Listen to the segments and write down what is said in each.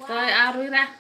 Rồi rui ra.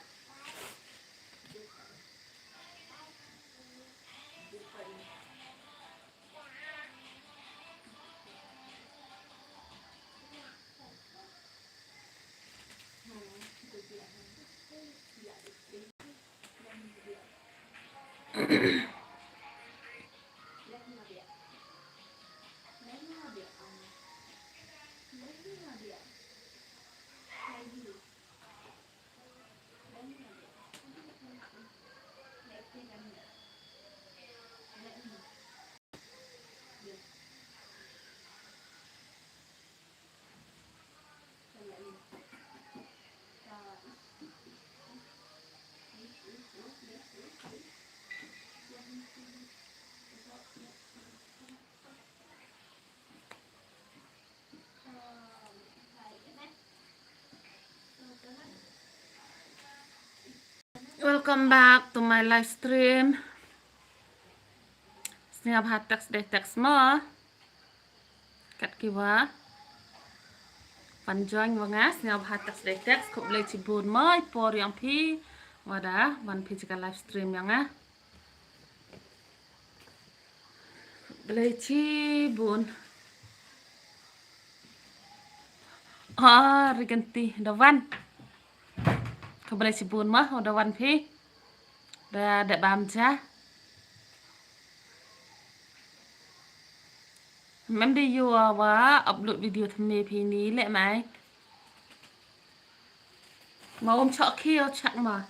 Welcome back to my live stream. Snap hat text deh text mo. Kat kiwa. Pan join wanga snap hat text deh text kop lay cibun mo por yang pi. Wada wan pi jika live stream yang lay cibun. Oh, riganti dawan. Kop lay cibun mo dawan pi. Da bam ja. Mem đi vô và upload video tham mê phí ní lệ mày. Mà ôm chọ kia chắc mà.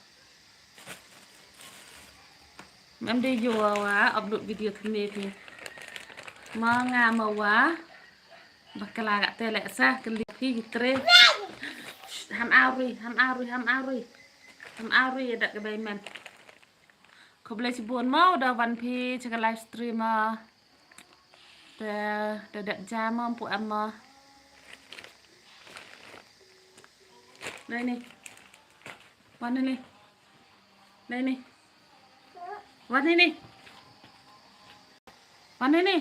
Mem đi vô và upload video tham mê phí. Mà ngà mà quá. Bakal agak tele sa kali phí tre. Ham auri ada ke bay men. Ko boleh cibuan mau dah wan phí cho cái livestream mà. Để đặt ra mà phụ em mà. Đây nè. Wan này nè. Đây nè. Wan này nè. Wan này nè.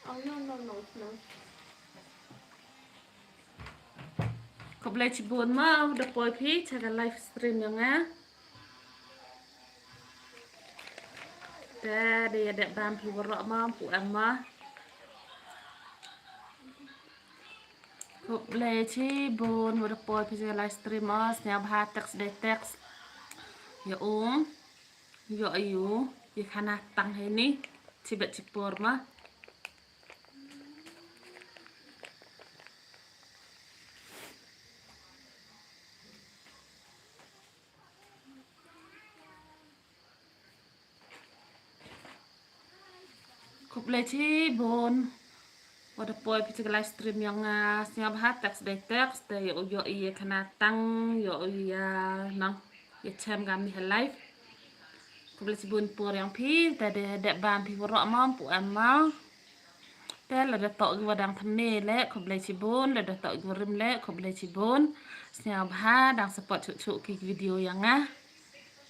Oh no. Ko boleh cibuan mau dah poi phí cho cái livestream yang Để ada bam phí warok mà phụ em mà. Ko boleh cibuan dah poi phí cho cái livestream mà snap hat text deh text. Ya yo ayu ya kana tang ini cibet cipur mah kup leci bon pada poi pizza live stream yang siap hat teks yo iya kana tang yo iya nang ya cem kami live kup leci bon pur yang pi tadi dek bam pi worok mampu amal Thế là được tội vào đang thầm mê lẽ không lấy chỉ bốn là được tội vào rìm lẽ không lấy chỉ bốn xem ha đang support chủ cái video yang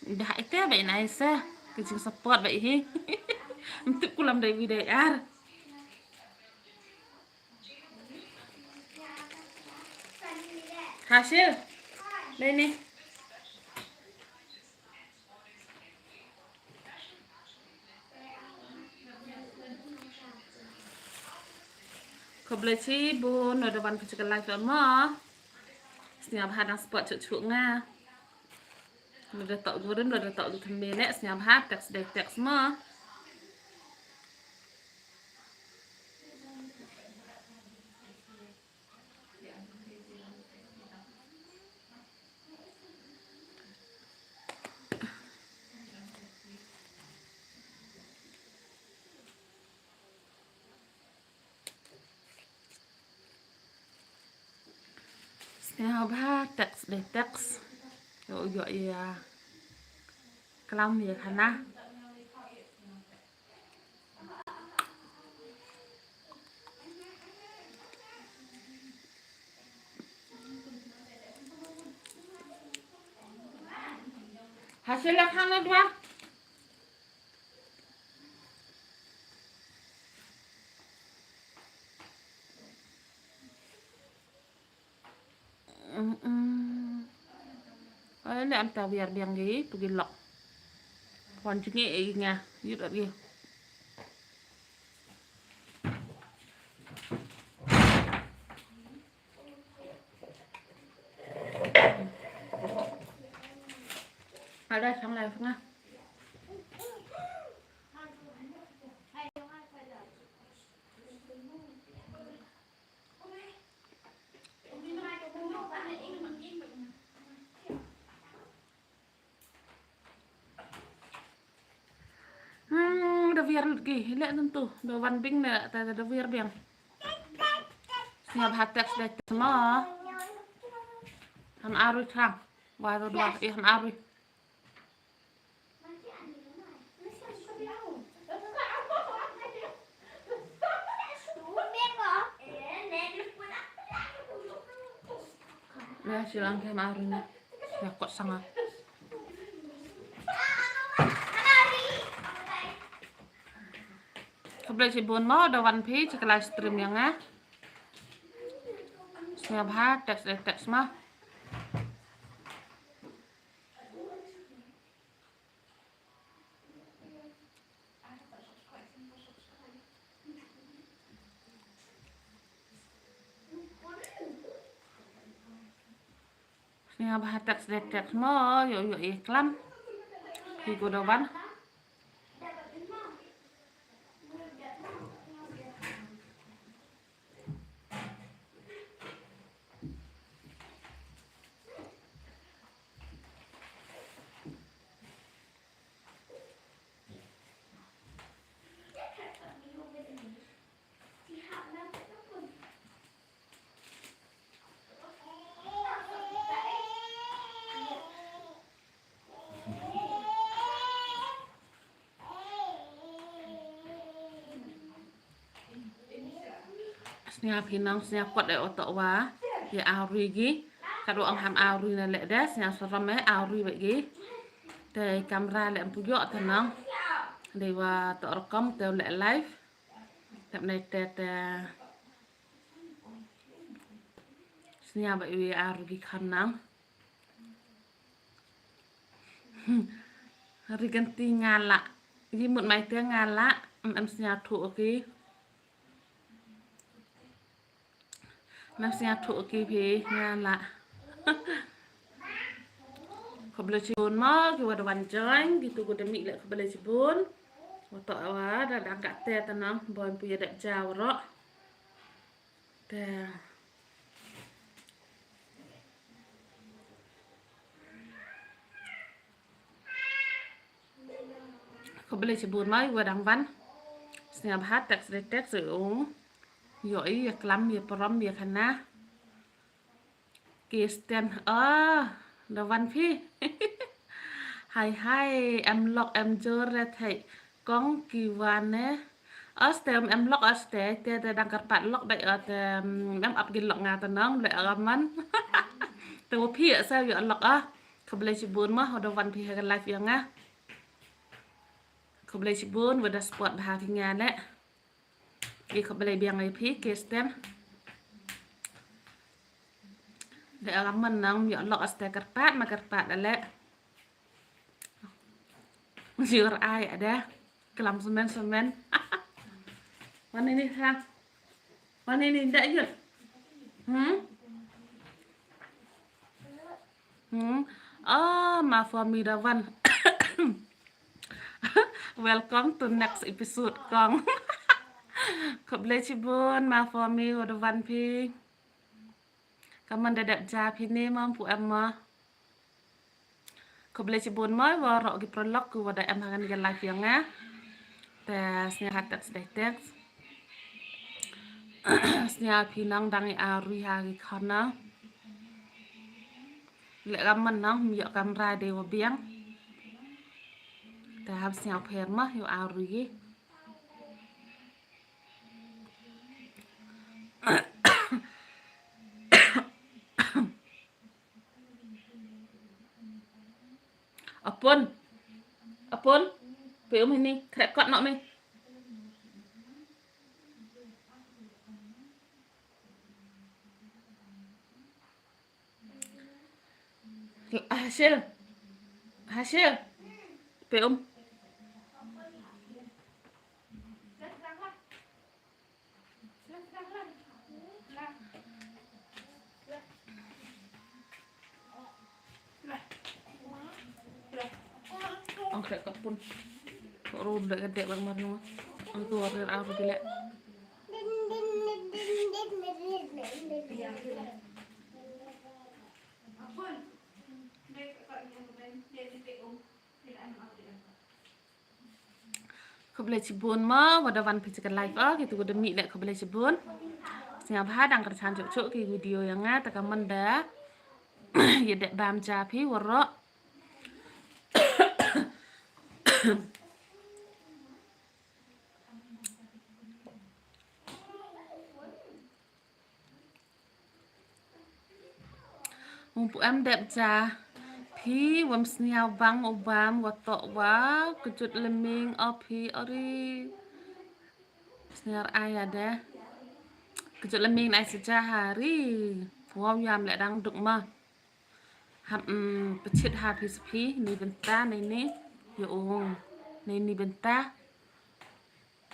đại thế vậy này sao cái chừng support vậy hi tự cô làm đầy video Hasil đây nè Kobleci bun ada ban physical life mà setiap hadang spot cucu nga udah tak gurun udah tak thembele setiap had teks mà setiap had teks yo ya kelam ya kana hasilnya kana dua Ini am ta biar biang gi pergi lok. Kon cengi nga, yut lagi. Ada sang live nga. Da biar lagi, lihat tentu, da wan bing na ta da biar biang. Siap hatek sudah semua. Han arui trang, baru dua, han arui. Ya silang ke arui na, ya kok sangat. Kebelah si bun mau da wan pi cik live stream yang ah. Siap hatek semua. Siap hatek semua, yuk iklan. Di godoban. Siap hinang siap kuat để otak wa, ya auri gi. Kalau ang ham auri na lek dah, siap seram auri bagi. Dari kamera lek pujok tenang. Dari wa tok rekam teu lek live. Tap nai tet siap bagi auri gi kanang. Hari ganti ngalak. Gi mut mai teu ngalak, am siap thu gi. Nasi atuk ki pi ngala. Kebelah cibun mau ki wada wanjang gitu gua demi lek kebelah cibun. Watak awak dah angkat teh tenang boy punya dak jauh rok. Dah. Kebelah cibun mau wada wan. Siap hat tak sedetek seung. Yoi ya kelam ya peram ya kana. Kristen da văn phi. Hai em lọc em chưa ra thầy con kỳ van nè. Em lọc te đang cắt bạn lọc đại em ập gin lọc ngà tần nong đại man. Tao phi sao vậy lọc Kebelah cibun mah da văn phi hagan live yang Kebelah cibun wada spot bahagi ngane. Kebelah biang ai phi Kristen. Để mình nang nhọ lọ ste karpat ma karpat ale. Siur ai ada. Kelam semen. Mana ini sang? Mana ini ndak yut? Ma for me da one. Welcome to next episode kong. Kebelah cibun ma for me da one pi. Kaman dadak ja pini mampu emma. Kebelah cibun mai warok gi prolog ku wada em hangan ga live yang tes nya hatak sedetek. Snya pinang dangi arui hagi khana. Lek kaman nang miok kamera dewa biang. Tahap snya permah yo arui. Apun, pium ini krekot nok mi. Hasil, hasil, peum. Ang kaya kapun. Koro udah gede bang marno. Ang tuwa rin ako gila. Kau boleh cibun mah, wadah wan picikan live gitu udah mie dek kau boleh cibun. Siapa hadang kerjaan cuk ke video yang ngah tak menda. Ya dek bam japi warok. Mumpuk em đẹp cha Phi wam sniao bang obam watok wa kejut leming opi ori sniar ai ada kejut leming nai seja hari wow yam lek dang duk ma hap pecit hapi sepi ni bentah ni yo ong ni bentah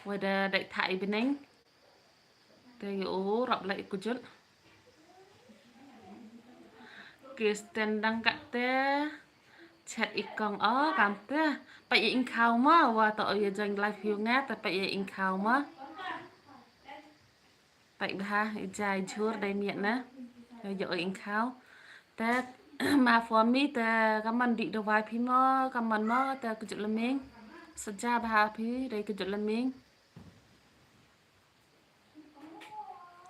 wada dai thai beneng te yo rap lek kejut Kristen đăng cắt te chat ikong cảm te bây giờ in khao mà và tội giờ dành live view nghe tại bây giờ in khao mà vậy ha dài chưa đây miệng nè rồi giờ in khao te mà for me te kaman di do vai phi mo kaman mo te kejut leming saja bah phi đây kejut leming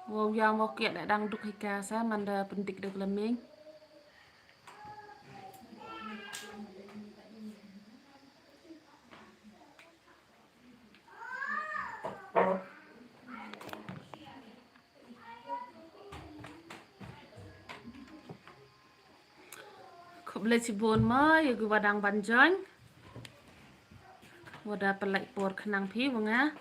wow yang mau kiat đang duk hika sa manda pendik được leming boleh cibun mah ya gue wadang banjong wadah pelak por kenang pi bunga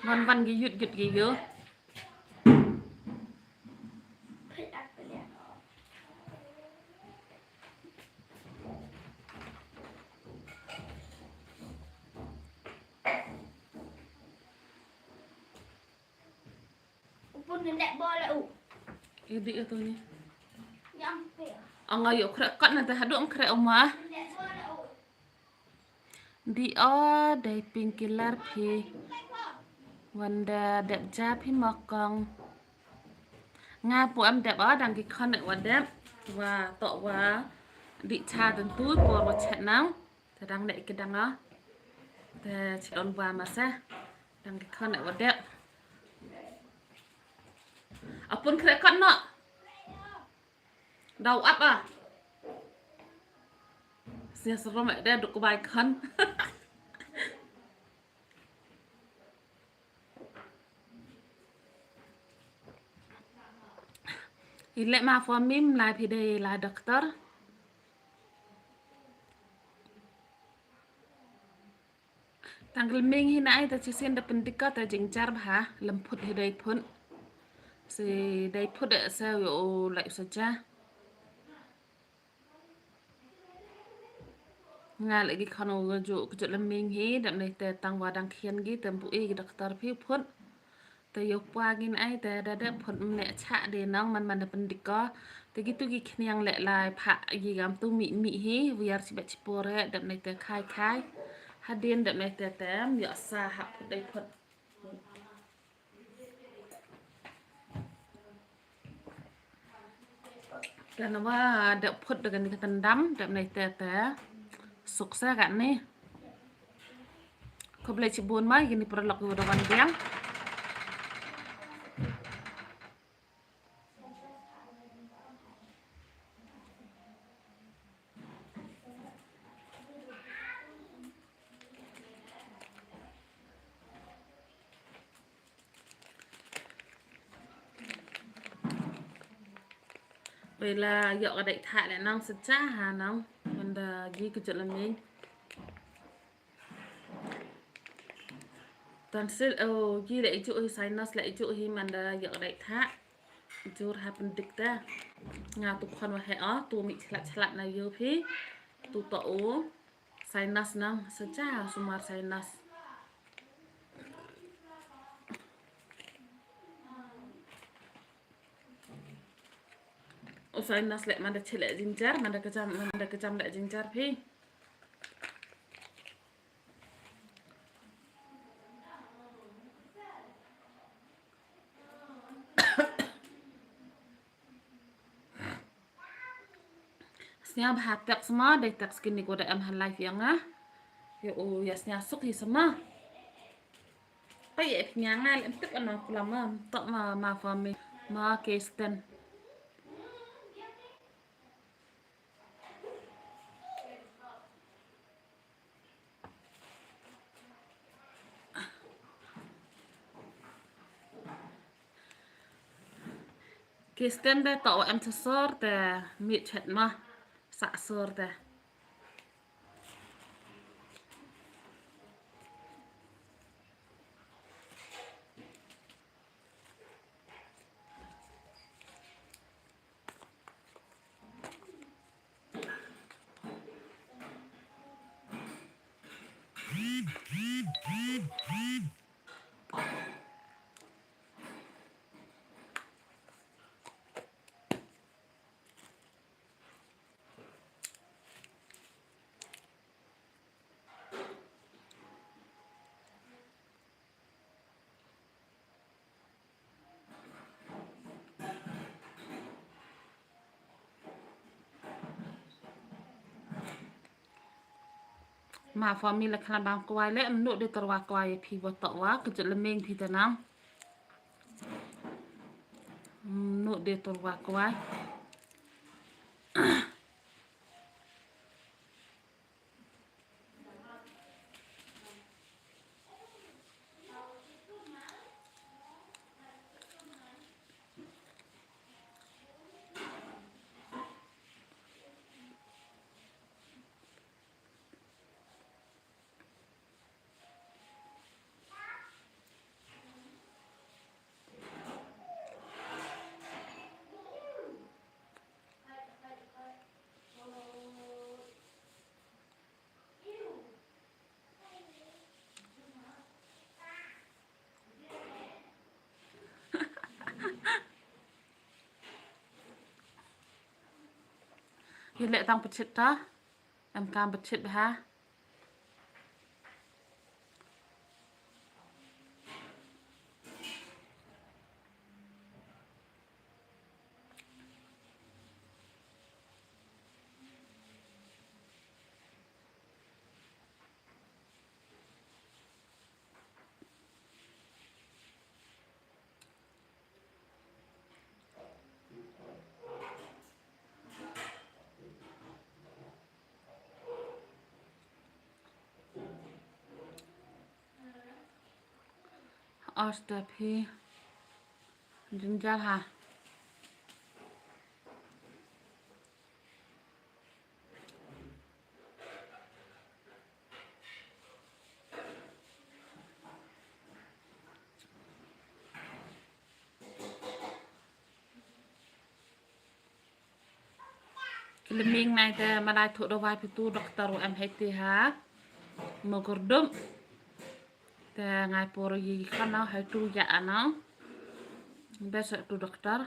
văn cái dụt cái gỡ ini itu nih ang ayo krek kat nanti haduk krek omah di dai pingkilar pi wanda đẹp cha pi makong nga pu am đẹp đăng cái con này wa đẹp và tọ wa di cha dan tu por wa chat nang ta dang dai cái dang ta chỉ on wa mà sa đăng cái con này wa đẹp apun krek kat no đau áp Sia seru mek dia duk kebaikan. Ilek ma for mim lai pi dei la dokter. Tanggal ming hina ai ta chisin da pendika ta jingjar bha lemput hidai pun. Si dai put sa yo lai saja. Nga lagi khano jo kejut leming hi dam nei te tang wa dang khian gi tempu e gi dokter pi phun te yok pa gin ai te da phun ne cha de nang man da pendika te gitu gi khniang le lai pha gi gam tu mi hi wiar si ba chipore dam nei te khai hadin dam nei te tem yo sa ha phut dai phut dan wa da phut dengan ketendam dam nei te sukses kan nih kau boleh cibun mah gini perlok udah panjang vậy là dọn ở đại thại lại nong sạch cha hà nong mình đã ghi cái chuyện là mình toàn sẽ ghi lại chỗ sinus lại chỗ hi mình đã dọn đại thại chỗ happen dik ta ngà tụ con vào hệ ó tụ mị chlat này vô phi tụ tổ sinus nong sạch cha sumar sinus sinus lại mình đã chỉ lại ginger mình đã kecam lại ginger phi Snya bahatak semua dari tak skin ni koda am live yang ya ya snya suk hi semua kayak nyangal entuk ana kulama tok ma fami ma kesten kesten da tok am tsor ta mi chat ma sa sor ta ma fami la khan bang kwai le am no de tarwa kwai phi wa tok wa ke jut lemeng phi ta nang no de tarwa kwai Hi le tang pechit ta am kam pechit ha Asta phi ginger ha lemeng này ta mà đại thụ đâu vai phi tu doktor am hết ti ha mo gordum ta ngai por yi kan na hai tu ya na besok tu dokter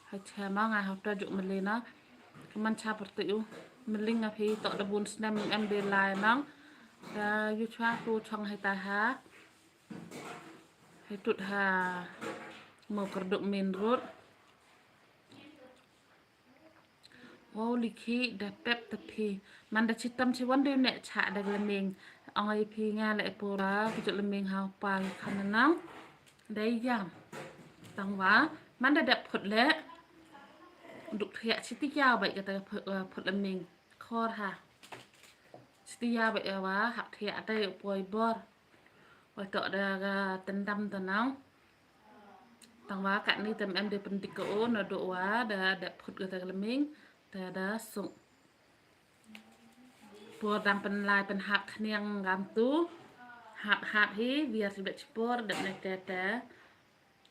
hai chama ngai hau ta juk melina man cha pertu yu meling nga phi tok da bun snam em be lai nang ta yu chwa tu chong hai ta ha hai tut ha mo gordum min rut wow likhi da pep ta phi man da chitam chi wan de ne cha da lemeng oi phi nga le pura ki juk lemeng hau pa khan nang dai yam tang wa man da phut le đục thẹt chiti yao vậy cái phật là mình kho ha chiti yao vậy quá học thẹt đây bồi bor bồi tọt ra tân đâm tờ nóng tangwa kat ni tem em de pendik ko na do wa da phut ga ta leming ta da sung por dam pen lai pen hak khniang gam tu hak hi biar sibet spor da nek ta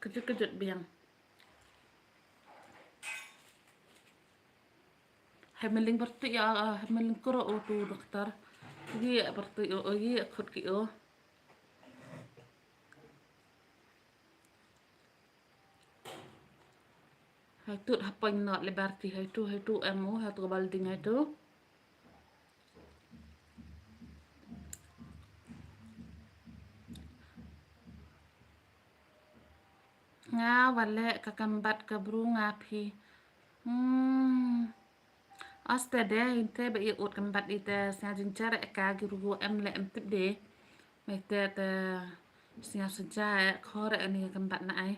kejut biang Hemmeling bertu ya hemmeling kuro o tu dokter gi bertu o gi khut ki o hai tu hapoin not lebarti hai tu emu hai tu balding hai tu nga wale kakambat kabru ngapi Aste de inte be i ut kambat ite sia jincara ka giru em le em tip de mete te sia seja khore ani kambat na ai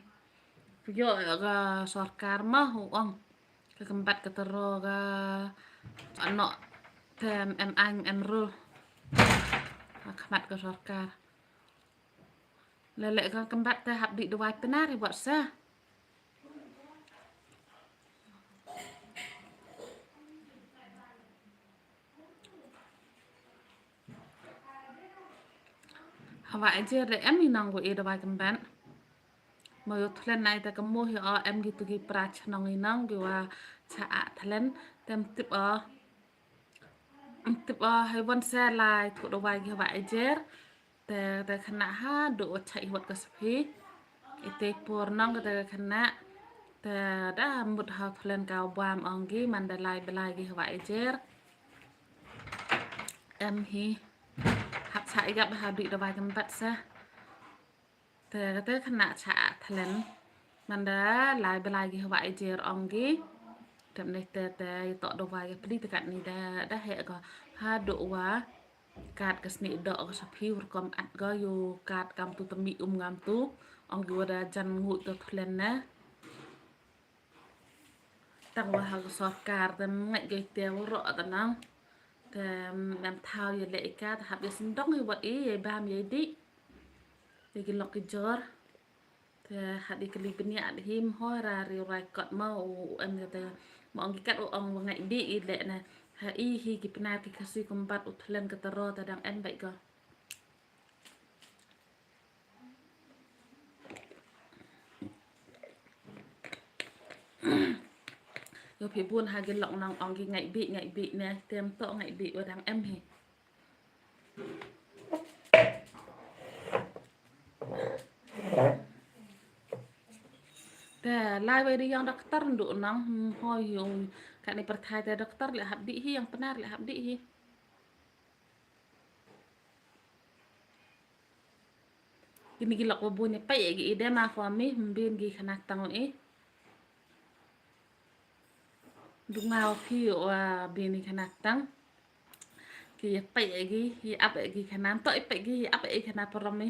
yo ga sarkar mah ong ke kambat ke tero ga ano tem em ang em ru kambat ke sarkar lele ka kambat te hab di dewai penari buat sa hawa aja de em inang go e dewai kambat Mayo thlen nai ta kamu hi em gitu gi prach nong inang gi wa cha a thlen tem tip hai bon sa lai thu do wai gi wa ejer te khana ha do cha i wat ka spi ite por nong te khana te da mut ha thlen ka wam ong gi man da lai belai gi wa ejer em hi hak cha i gap ha di do wai kam bat sa te khana cha thlen Manda lai belai gi hawai jer onggi tem ne te to do wai pli te kat ni da he ko ha do wa kat ka sni do ko sa phi ur kom at go yu kat kam tu tami ngam tu onggi wada jan ngu to thlen na tang wa ha so kar tem ngai ge te ro ta nang tem nam thao ye le ka ta hab ye sin dong hi wa e bam ye di ye lok ki jor te hadi kali benia him hora ri rai kot mau em te mong kat ong ngai di le na ha i hi ki pna ki kasi kombat utlen ka taro ta dang en bai go yo phi bun ha ge lok nang ong ki ngai bi ne tem to ngai bi wa dang em hi te lai we ri yang dokter ndu nang hoi yo ka ni perthai te dokter le hab di hi yang benar le hab di hi Kini gilak wabun ni pa gi ide ma fami mbin gi khanak tang e Dungao phi wa bini khanak tang ki pa gi hi ap gi khanan to pa gi ap e khana parami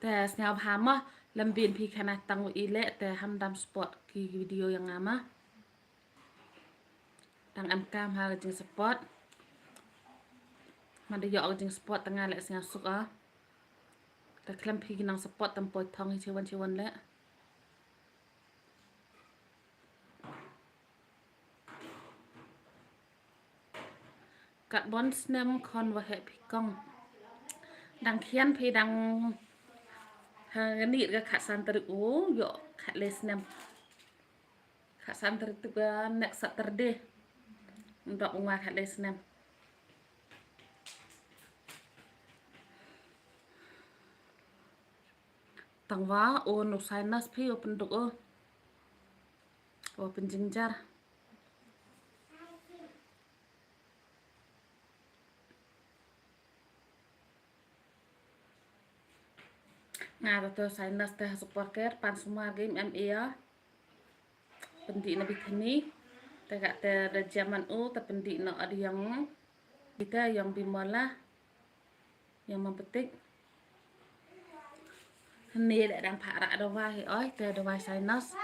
te snyal hama lam bin phi khanak tang i le te ham dam spot ki video yang ama tang am kam ha jing spot man de yo jing spot tanga le snyal suk a ta klam phi nang spot tam poi thong hi chewan le kat bon snem kon wa he phi kong dang khian phi dang ha ni ga kha san ter u yo kha le snem kha san ter tu ga next Saturday ndok ngwa kha le snem tangwa o no sinus phi open dok o open jingjar nga to sinus te support care pan semua game MA pendi na bithani te ga te da jaman u te pendi no ada yang kita yang bimola yang mempetik ni đã đang phá ra đầu vai oi te đầu vai sinus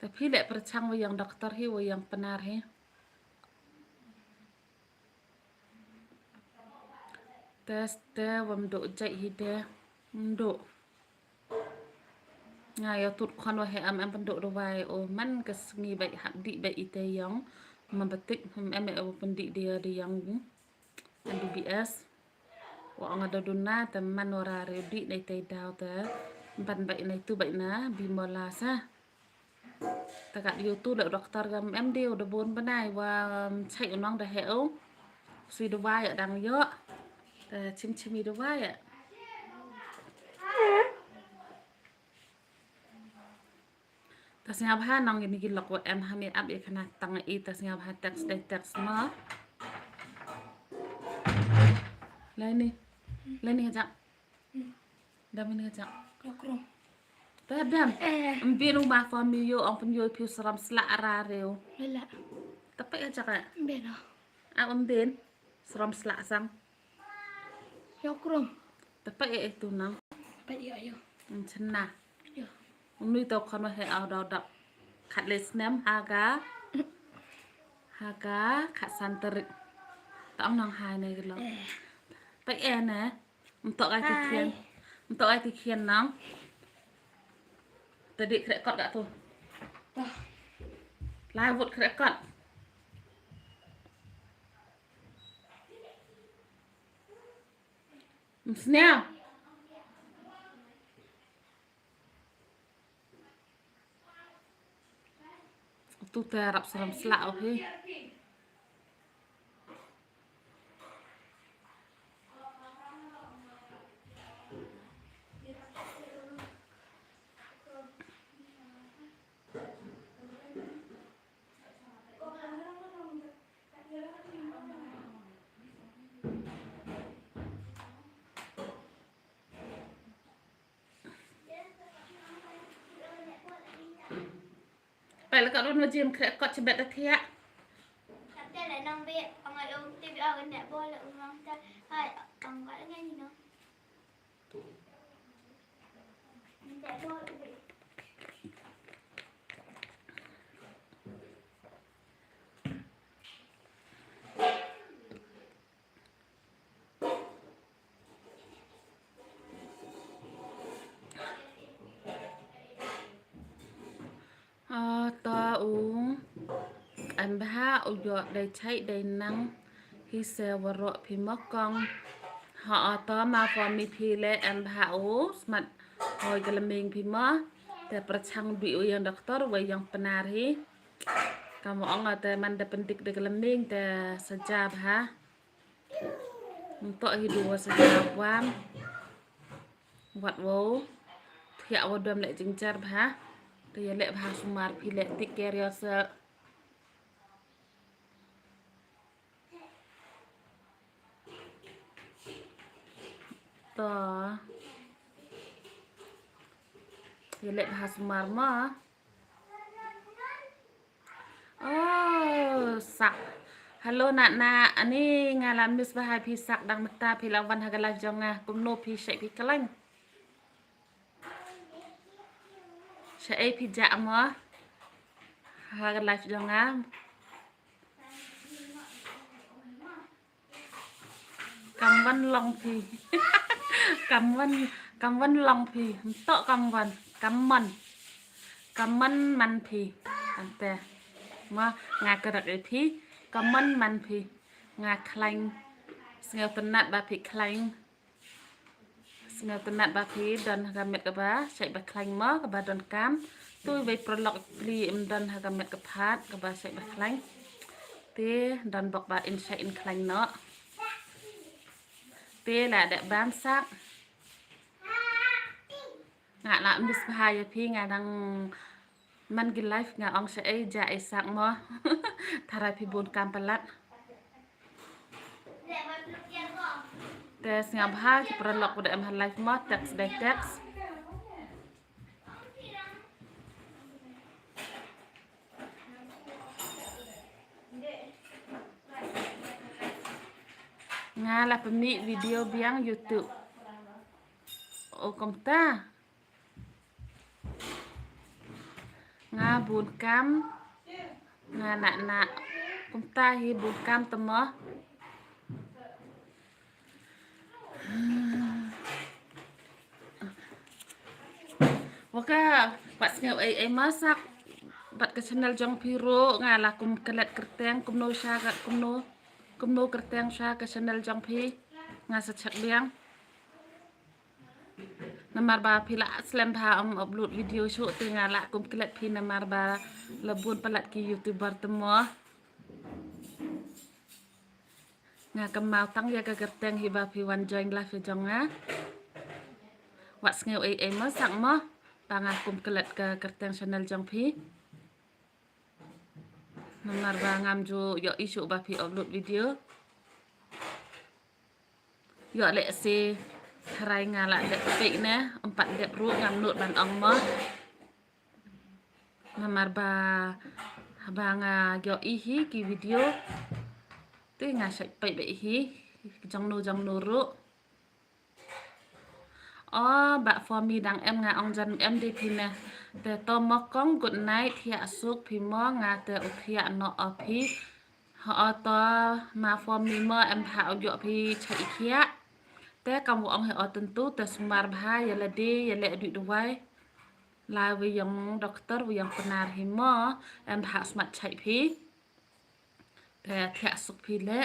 Tapi lek percang yang dokter hi yang benar hi. Tes menduk jai hi de. Menduk. Ngay tụt con vào hệ em penduk đồ vai ô man ke sengi baik hak di baik ite yang membetik em pendik dia di yang MBBS wa ngada duna teman ora redi dai tai dau te ban baik na itu baik na bimola sa takat YouTube dak dokter gam em dia udah bon benai wa chai nong da heo si đồ vai ở đằng yo chim chim đồ vai ạ. Tas nga bha nang ni gilok wa em ha mi ab e kana tang e tas nga bha tax ma lai ni ja dam ni ja Lokrom. ta dam mbinu ma fa mi yo on pen yo piu saram sla ara reo Lala. tapi aja ka Beno. a ben saram sla sang Lokrom. tapi itu nang Baik ya yo. chna Yo. nui to kon wa he au da da khat le snam haga khat santerik ta ong nang hai này gilokไปแอนนะมันต่อไอ้ที่เขียนมันต่อไอ้ที่เขียนน้องแต่เด็กแคร์กอดกะตัวลายวุดแคร์กอดมันสแนวตู้แต่รับสลัมสละโอเคไปแล้วก็รุ่นมาเจียมแคร์กอดจะแบบตะเทีย Tại lại nông viện, ông ấy ông tìm ở bên đẹp bôi là ông nông ta hay ông gọi là nghe gì nữa. Đẹp bôi là gì? Ta uống anh ba ở giọt đầy cháy đầy nắng khi xe vào rọ thì mất con họ ta mà còn mi phi lệ anh ba ố mặt hồi cái là mình thì mấtแต่ประชังบิวyang dokter wa yang benar hi kamu ong te man da pendik de keleming te sejab ha untuk hidup sejab wam wat wo thia wo dom le jingjar ha te le bha sumar phi le tik kerio se to lệ bà sumar ma oh sak halo nak ani ngalam mis bahai pi sak dang meta pi lawan hagala jonga kumno pi shai pi kalang shai pi ja ma hagala jonga kamwan long pi kamwan long pi to kamwan kaman man pi ante ma nga kerak e pi kaman man pi nga klang snel tenat ba pi klang snel tenat ba pi dan gamet ka ba sai ba klang ma ka ba don kam tui vai prolog pli im dan ha gamet ka phat ka ba sai ba klang te dan bok ba in sai in klang no te la de bam sak ngạ lạ mis bahaya pi ngạ đang man gi life ngạ ong sẽ ja ai sak mo thara pi bon kam palat tes ngạ bha ki prolog pada em life mo text by text ngạ là pemi video biang YouTube o công ta nga bun cam nga nạ cũng ta hi bun cam tầm mơ waka pas ngau ai masak bat ke channel jong piro nga la kum kelet kerteng kum no sha ga kum no kerteng sha ke channel jong pi nga sa chak biang namar ba pila slam pha upload video show te nga la kum kelet pi namar ba lebun palat ki youtuber temo nga kamau tang ya ke kerteng hi ba pi wan join live jong nga wat ngau ai masak mo panga kum kelet ke kerteng channel jong pi namar ba ngam ju yo isu ba pi upload video yo le si harai nga la dek pe na 4 dek ru ngam nut ban ong mo namar ba nga yo hi ki video te nga sai pe be hi jong nu ru ba for me dang em nga ong jan em de pi na te to mo kong good night thia suk pi mo nga te u thia no a pi ha to ma for me mo em ha yo pi chai khia te kamu ong he tentu te sumar bha ya le de ya le du duai la wi yang dokter wi yang penar hi mo em ha smat chai pi te thia suk pi le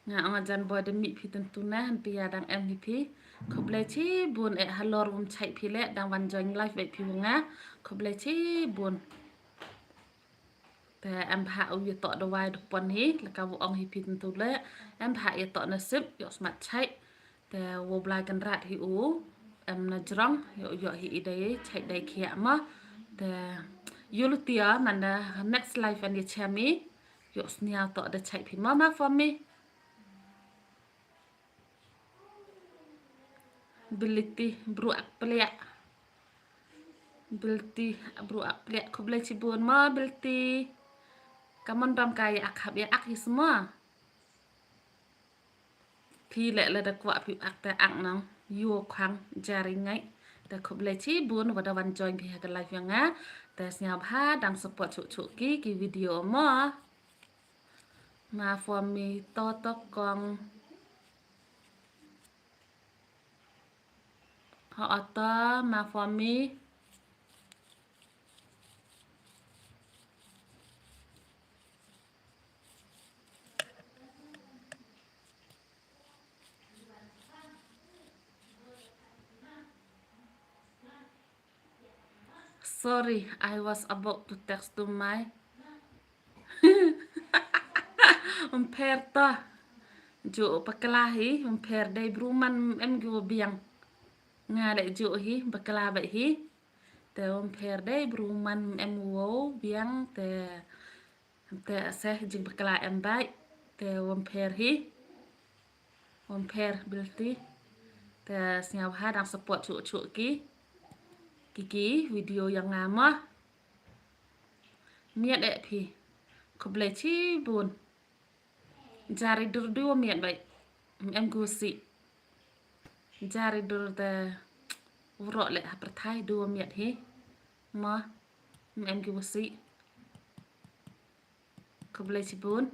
nga ong jan boy de mi pi tentu na han pi ya dang em ni pi khoble chi bun e halor um chai pi le dang wan join live be pi nga khoble chi bun te em ha u ye to do wai do pon hi la ka ong hi pi tentu le em ha ye to na sip yo smat chai te wo blai kan rat hi u em na jrong yo hi idai chai dai khia ma te yulutia manda next life and ye chami yo snia to da chai pi ma for me beliti bruak plek belti bruak plek khoble chi bun ma belti kamon bam kai ak hab ya ak hi semua pi le le da kwa pi ak ta ak nang yu khang jari ngai ta khoble chi bun wada wan join pi ha live yang nga ta snya bha dang support chu ki video ma for me to kong ha ata ma for me sorry I was about to text to my perta ju paklahi per dai bruman em go biang nga le ju hi bakla ba hi te per dai bruman em wo biang te se jing bakla em bai te per hi per belti te snya ha dang support chu ki video yang ngama miat e pi khoble chi bun jari dur dua miat baik em gusi jari dur te urok le perthai dua miat hi ma em gusi khoble chi bun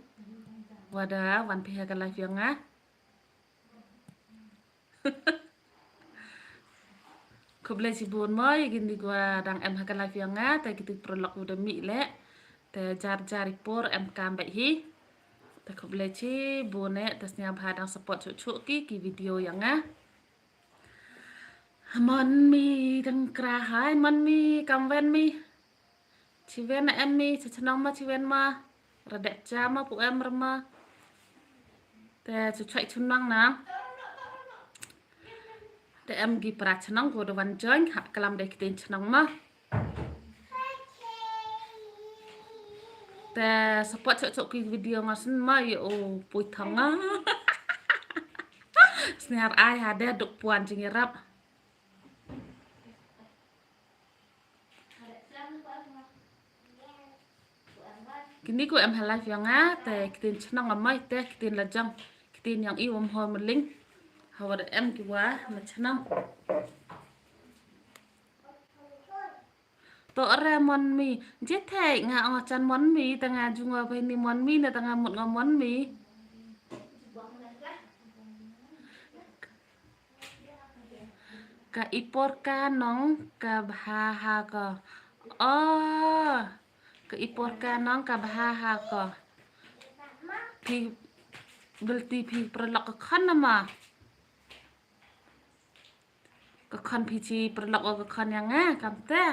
wada wan pi ha live yang nga khoble chi bun ma gini gua dang em ha live yang nga te kitu prolog udah mi le te jari por em kam baik hi ta khoble chi bune tasnya bha dang support chu ki video yang nga mon mi dang kra hai mon mi kam ven mi chi ven em mi chnong ma chi ven ma rade cha ma pu em rma te chu chai chunang na te em gi pra chnong go do wan join ha kalam de kitin chnong ma te support chu ki video ngasen ma yo pui thanga sniar ai ada duk puan jingirap kini ko em halai fianga te kitin chnang amai te kitin lajang kitin yang i ho meling hawad em kiwa ma chnang to re mon mi je thai nga ngo chan mon mi ta nga junga pe ni mon mi na ta nga mut nga mon mi ka ipor ka nong ka bha ha ka oh ka ipor ka nong ka bha ha ka pi belti pi pralak ka khan ma ka khan pi chi pralak ka khan yang nga kam ta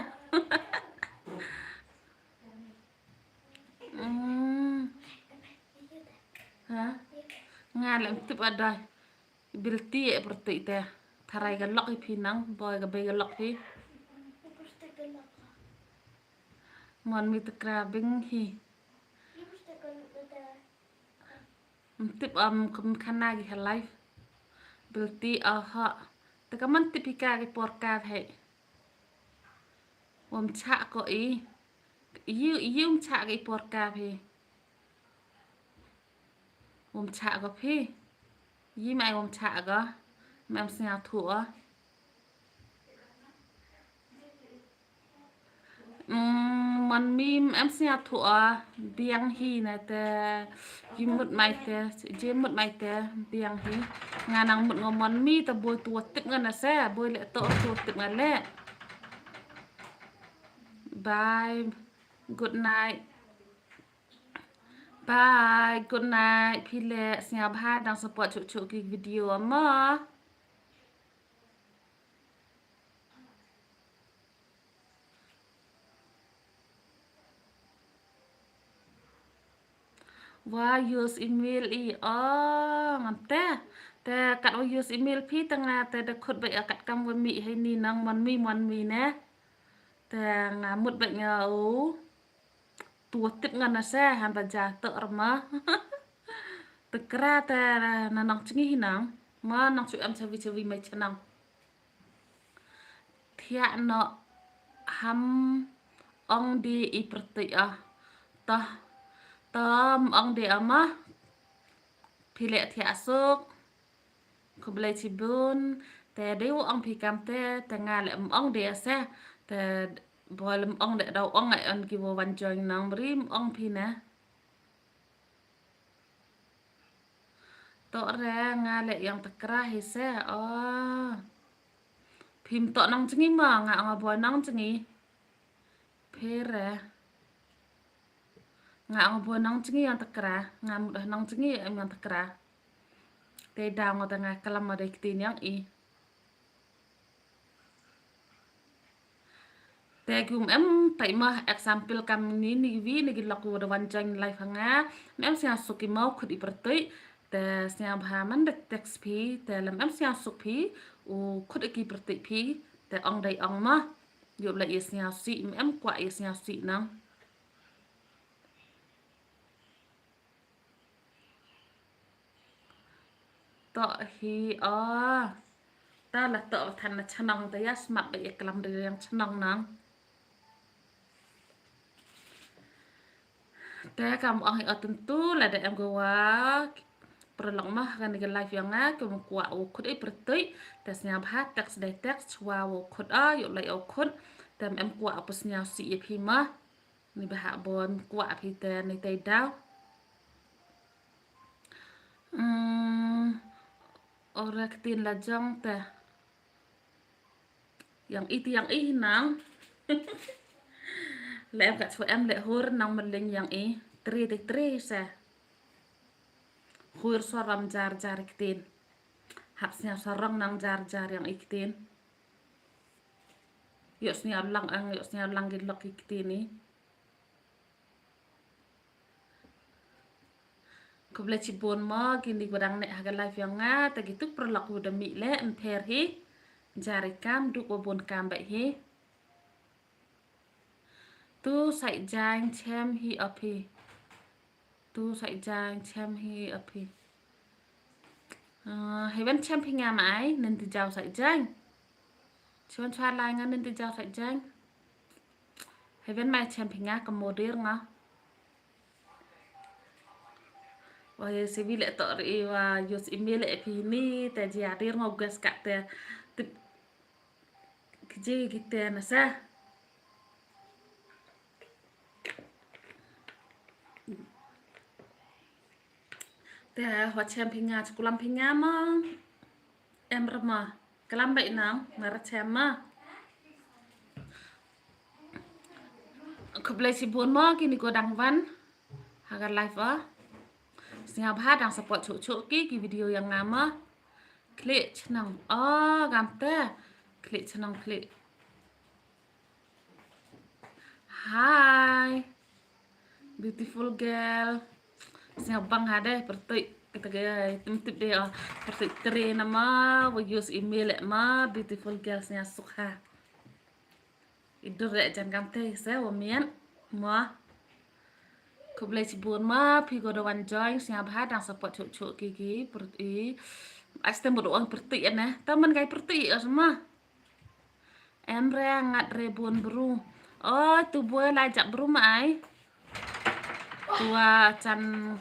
hả nga lại tiếp ở đây bilti e berarti teh tharai galak i pinang boy ga bay galak hi Gusto ko lang. mon mi te krabing hi Gusto ko lang. tip kum khana gi halai bilti a ha te ka man tip ka gi por ka he wom cha ko i yum cha gi por ka he wom cha ko phi yi mai wom cha ga mam sia thuaมันมีแอมเสียถั่วเบียงฮีนะแต่ยิมมุดไม่แต่เจมุดไม่แต่เบียงฮีงานนางมุดงมันมีแต่บอยตัวติดเงินนะแซ่บอยเละตัวตัวติดเงินแหละ bye good night bye good night พี่เละเสียบ้าดังสปอร์ตชุกๆกี่วิดีโอมา ว่า use email อีงั้นแต่กัดว่า use email พี่ตั้งงาแต่เด็กคนไปกัดกำวันมีให้นี่นังมันมีนะแต่งาหมดแบบเงาตัวติดเงินนะแซ่หันปัญจาเตอร์มาตะกร้าแต่นังจึงหินังมานังช่วยอัมชวีไม่ชนังเทียนเนาะฮัมองดีอีประติต่อông để mà phi lệ thì asuk không lấy chỉ búnแต่เดี๋ยวông phi camแต่งานแหละông để sẽแต่พอลมông để đâu ôngไงanh kêuวันจอยน้องบริมông phiนะต่อแรงงานแหละยังตะกร้าให้แซ่พิมพ์ต่อน้องจังงี้มางอ่ะบ่น้องจังงี้เพรngak ngobo nang cengi yang tekra ngamuk dah nang cengi yang tekra te dang ngo tengah kelam ada kitin yang i te gum em tai mah example kam ni vi ni gilak wo wan jang live hanga em sia suki mau khudi pertoi te sia bhaman de text pi te lam em sia suk pi u khud ki pertoi pi te ong dai ong ma yob la is sia si em kwa is sia si nangต่อฮีตาละต่อทันชนองแต่ยาสมัครไปกลัมเรียงชนองนังแต่กำเอาให้เอาtentu lah ada em gua perlong mah kan di live yang aku kuat ukut pertui tesnya bah teks dai teks wa ukut yuk lai ukut tem em kuat apa snya si pi mah ni bah bon kuat pi te ni tai dau orang ketin lajang teh yang itu yang nang lẽ em gạt cho em lẽ hur nang mình linh yang tri sa hur soram jar ketin hapsnya sorong nang jar yang ketin yosnya lang gilok ketin ni ko ble ci bon ma gini badang nek haga live yang nga ta gitu perlaku udah mi le emper hi jari kam du ko bon kam ba hi tu sai jang chem hi api tu sai jang chem hi api heaven chem hi nga mai nên từ giàu sai jang chuan chat lai nga nên từ giàu sai jang heaven mai chem hi nga ka modir nga Wah, si bila tak ri wa use email api ni ta jarir ngogas kat ta kerja kita nasa Teh hot pinga sekulam pinga mah em remah kelam baik nang marat mah keblai si bun mah kini godang van hagar live Singap hadang support cuk ki video yang nama klik senang gamte klik senang klik hai beautiful girl Singap bang hade pertik kita gaya tip deh pertik teri nama we use email ma beautiful girl singap sukha idur jan gamte saya wamian ma keblai si bun ma pi godawan join singap hadang support cuk gigi pertik Astem berdoang pertik ya nah taman kayak pertik semua Emre ngat rebun beru. Tu boy lajak beru mai. Tua can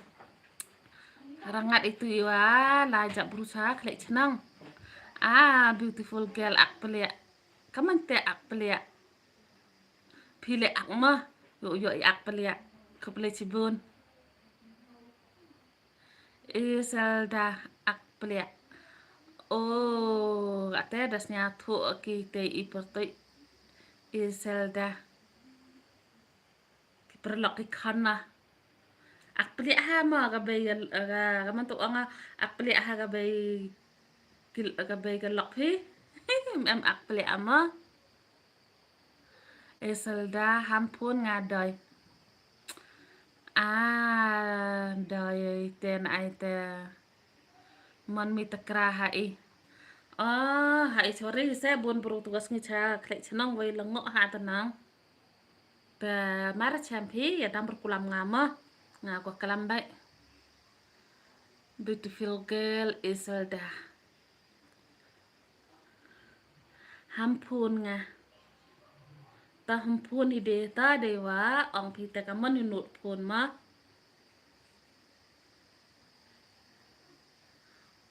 rangat itu ya lajak berusaha klek senang. Beautiful girl ak pelia. Kaman te ak pelia. Pilih ak mah. Yo ak pelia. Kepele cibun. Iselda ak pelia. Katanya das nyatu kita ipertik. Iselda. Perlok ikan lah. Ak pelik ha ma kabay kaman tu anga ak pelik ha kabay galok pi em ak pelik ama Iselda hampun ngadoy doy ten ai te mon mi tekra hai sorry saya bun beru tugas ngica klek senang way lengok ha tenang te mar champi ya dam berkulam ngama ngaku kelam baik beautiful girl Iselda hampun nga ta hampun ide ta dewa ong pita kaman yunut pun ma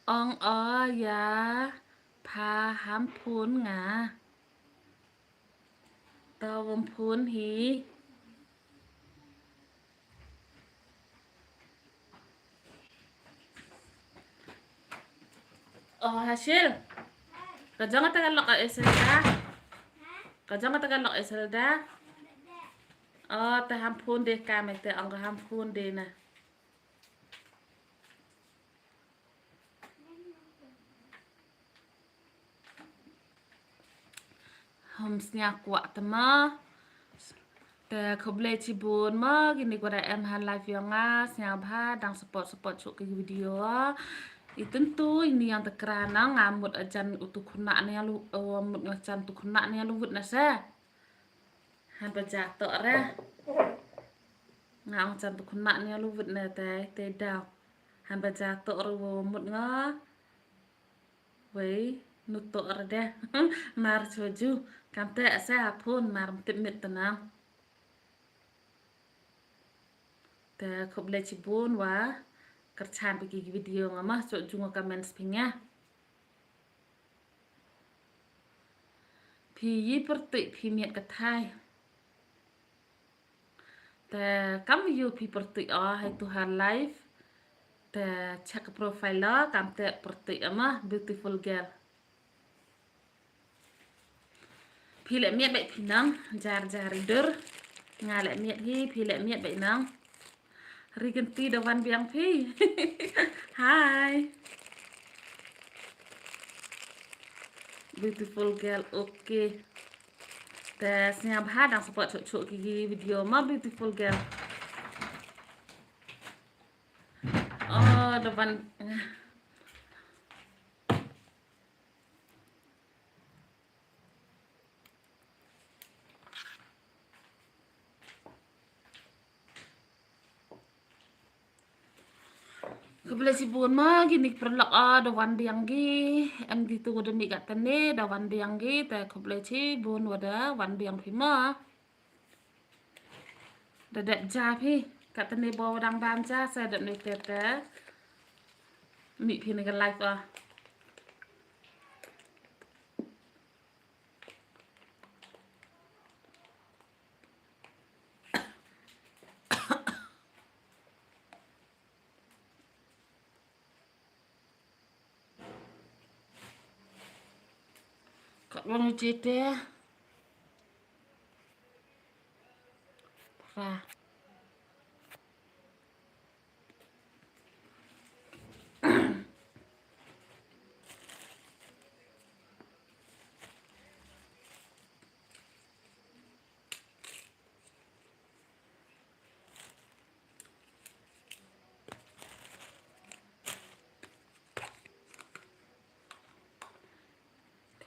ong ya pa hampun nga ta hampun hi hasil Kajang Tagalog Iselda Kajang Tagalog Iselda ta hampun deh kami te ang hampun deh na homsnya kuat tema te keblai cibun ma gini gua da em han live yang nya bha dang support cuk ke video tentu ini yang tekerana ngamut ajan utuk kuna ni lu mut ngacan tu kuna ni lu wut nasa han pajato re ngang can tu kuna ni lu wut na te daw han pajato ro mut nga wei nuto re de mar choju kamte asa pun mar timit tenang te keblai cibun wa kerchan pergi video ngama cok jungo komen spingnya pi pertik pi miat katai te kam yu pi pertik hai Tuhan live te cek profile lo kam te pertik ama beautiful girl pi lek miat baik pinang jar dur ngalek miat hi pi lek miat baik nang Rigenti dawan biang pi. Hai. Beautiful girl. Okay. Tesnya bahadang support cuk gigi video ma beautiful girl. Depan Kebelah si bun ma gini perlak dawan biang gi em gitu udah mi kat tene dawan biang gi te kebelah si bun wada wan biang pima dadak japi kat tene bawa dang banja saya dak ni tete mi pina ke live Wong jete. Pra.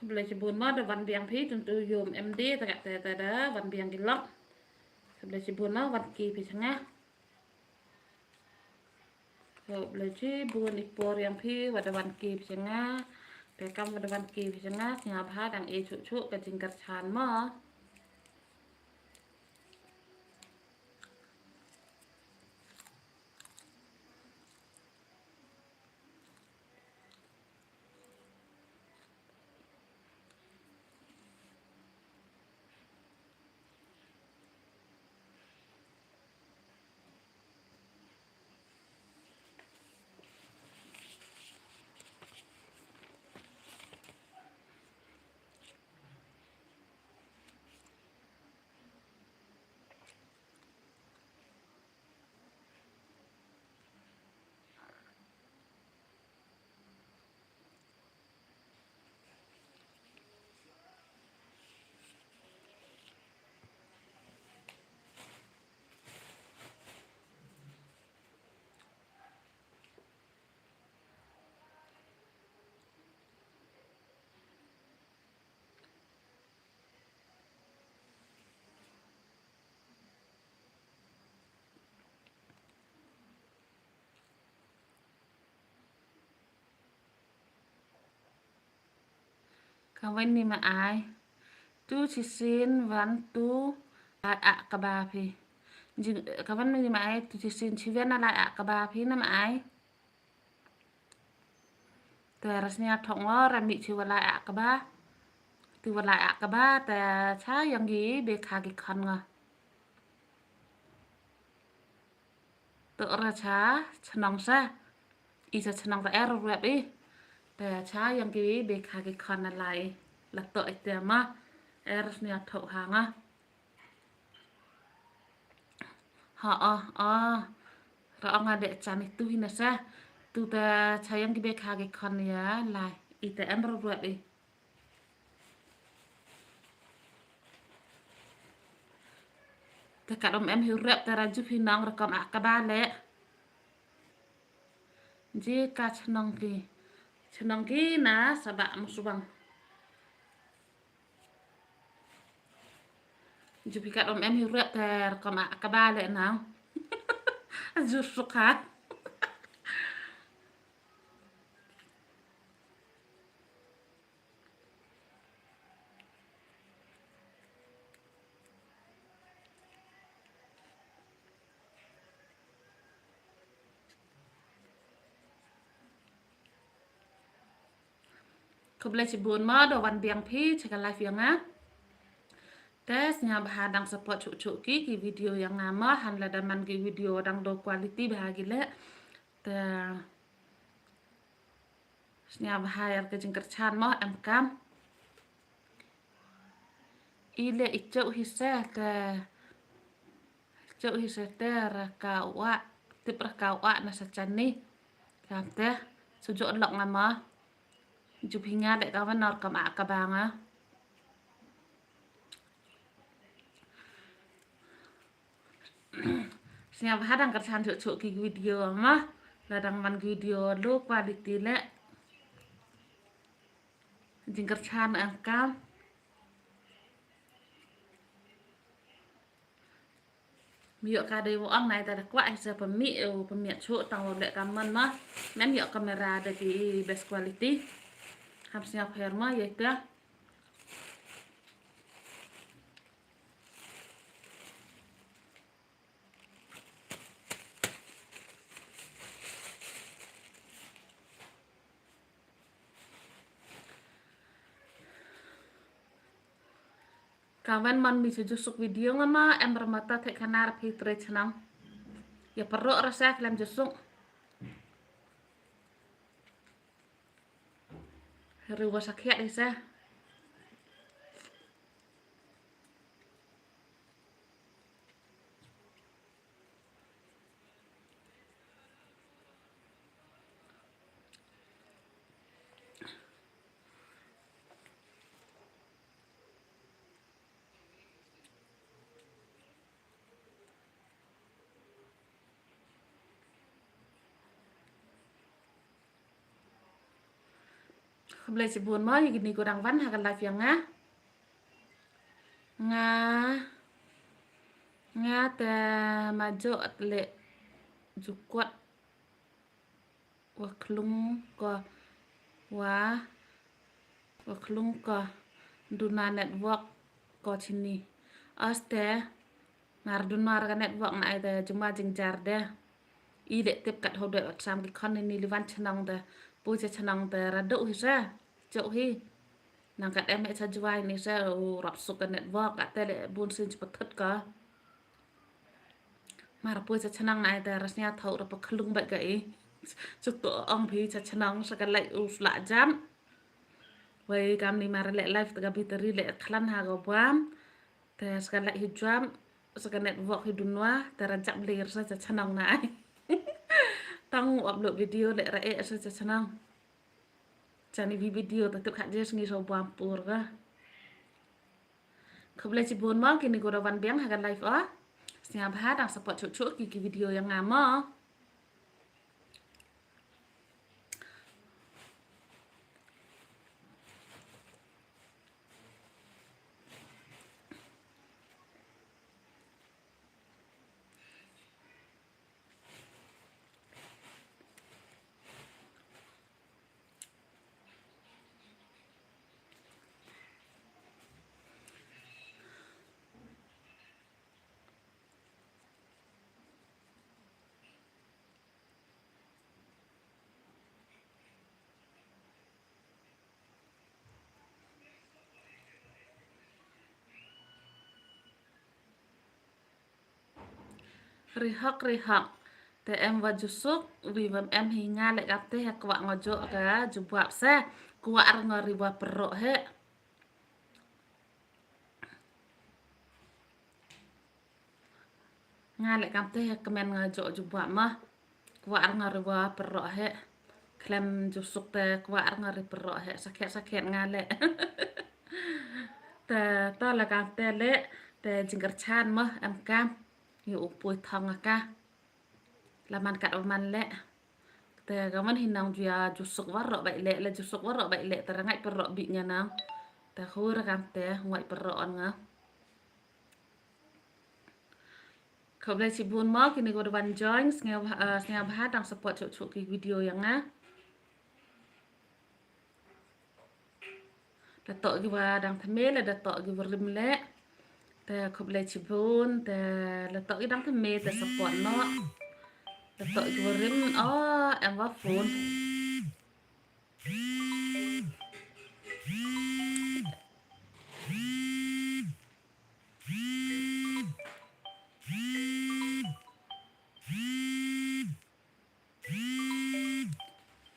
Boleh cebun mah ada wan biang phi tentu yum MD tak ada wan biang gilok. Boleh cebun mah wan ki phi sengah. Boleh cebun ipor yang phi wada wan ki phi sengah. Bekam wada wan ki phi sengah nyap ha dang e cuk ke jingkar chan mah. Kawan ni ma ai. Tu sisin wan tu lai a ka ba phi. Kawan ni ma ai tu sisin chiven na lai a ka ba phi na ma ai. Terasnya thong rami chi wa lai a ka ba. Tu wa lai a ka ba ta cha yang gi be kha gi khan nga. Tu ra cha chnong sa. Isa chnong ta er rep i. Ta cha yang gi be kha gi khan na lai. La to ite ma. Erasnya thong ha nga. Ra nga de chan itu hina sa. Tu ta cha yang gi be kha gi khan ya lai. Ite em rep i. Dekat em hiu rep teraju pinang rekam akabale. Jika cenong ki na sabak musubang. Jupikat em hiu rep terkam akabale nang. Jusuk ha. Kau boleh cebun ma do wan biang phi cakap live yang ah. Tes nyab hadang support cuk ki video yang ngama han la daman ki video dang do quality bahagi le. Te nyab hayar ke jingkar chan ma em kam. Ile icau hisa te rakawa tip rakawa na sacani. Kam te sujuk lok ngama. Jup hinga dek kawan nor kam akabanga. Siap hadang kerjaan cuk ki video mah ladang man video lu quality le jing kerjaan angkam miok ka dei wong nai ta kwa isa pemi cuk tang le kaman mah men yok kamera de ki best quality ham siap herma ya ta. Kawan man bisa jusuk video ngama em bermata tek kanar pitre cenang. Ya perlu rasa film jusuk. Riwa sakit isa. Beli buồn mới như gini kurang van hakan live yang nga te maju atle jukwat waklung ko waklung ko duna network ko sini aste ngar dunar ka network na ite cuma jengjar deh i de tip kat hode sam ki kon ni livan chanang de pu chanang de radu hi sa chau hi nang kat em sa juai ni sa rap su ka network ate le bun sin pathut ka mar pu chanang na ite rasnya thau ra paklung ba ka i chuk to ong phi chanang sa ka lai u la jam vậy cam ni mar le live ta biteri le khlan ha go bam te skala hi jam ska network hi dunwa te rajak lir sa chanang na ai tang upload video le ra e sa chanang chani video ta tuk hadjes ngi so bam pur ga khuble chi bun ma kini go wan biang ha live a snya bha dang support chu ki video yang ngama rihak te em va jusuk wi vam em hinga le kapte ha kwa ngojo ka jubab sa kwa ar ngori wa perro he nga le kapte ha kemen ngojo jubab mah kwa ar ngori wa perro he klem jusuk te kwa ar ngori perro he sakit nga le te to la kapte le te jingkar chan mah em kam yu pui thong ka laman kat man le te gaman hinang dia jusuk waro bai le jusuk waro bai le terangai perro bi nya nang te khur kam te ngoi perro on nga khoble si bun ma kini go ban join snga bha dang support chu ki video yang na ta to gi wa dang thame le da to gi rim le te khoble si bun te la to gi dang thame te support no Dato rim em vào phone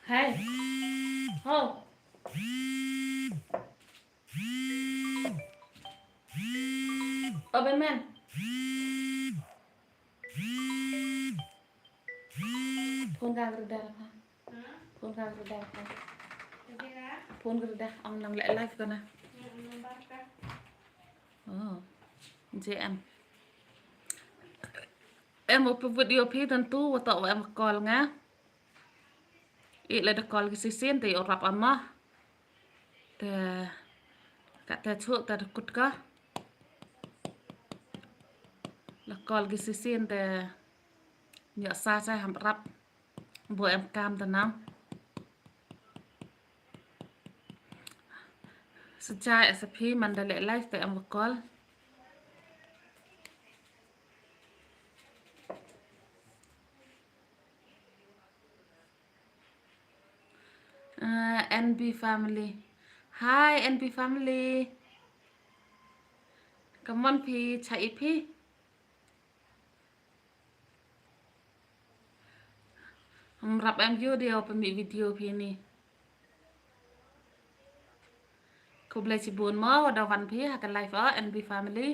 hey ho bên men phone ga gede apa phone ga gede apa phone gede ông nang lại live con na em một video phi tentu atau em call nga ile da call ki sisin te orap amma te kata chu ta kut ka la call ki sisin te nya sa ham rap bo em cam ta nam sejak SP mandale live te em call NB family hi NB family come on phi chạy phi rap em video pemi video phi ni cô beli si bun mo ada wan phi hakan live NB family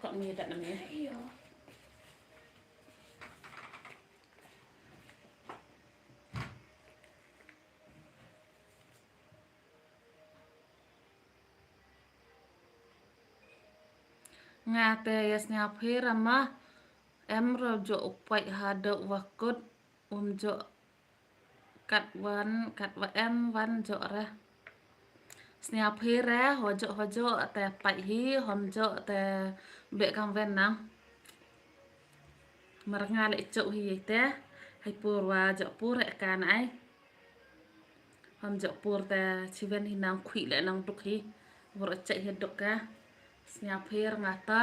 kok ni tak namanya Iya. nga te yasnya phi rama em rojo upai hada wakut jo cắt em văn chỗ ra snap hi ra hồ chỗ te pai hi hom chỗ te bệ cam ven nang maranga le chỗ hi te hay pur wa chỗ pur e kan ai hom chỗ pur te chiven hi nang khui le nang duk hi vor chạy hi duk ka snap hi ngata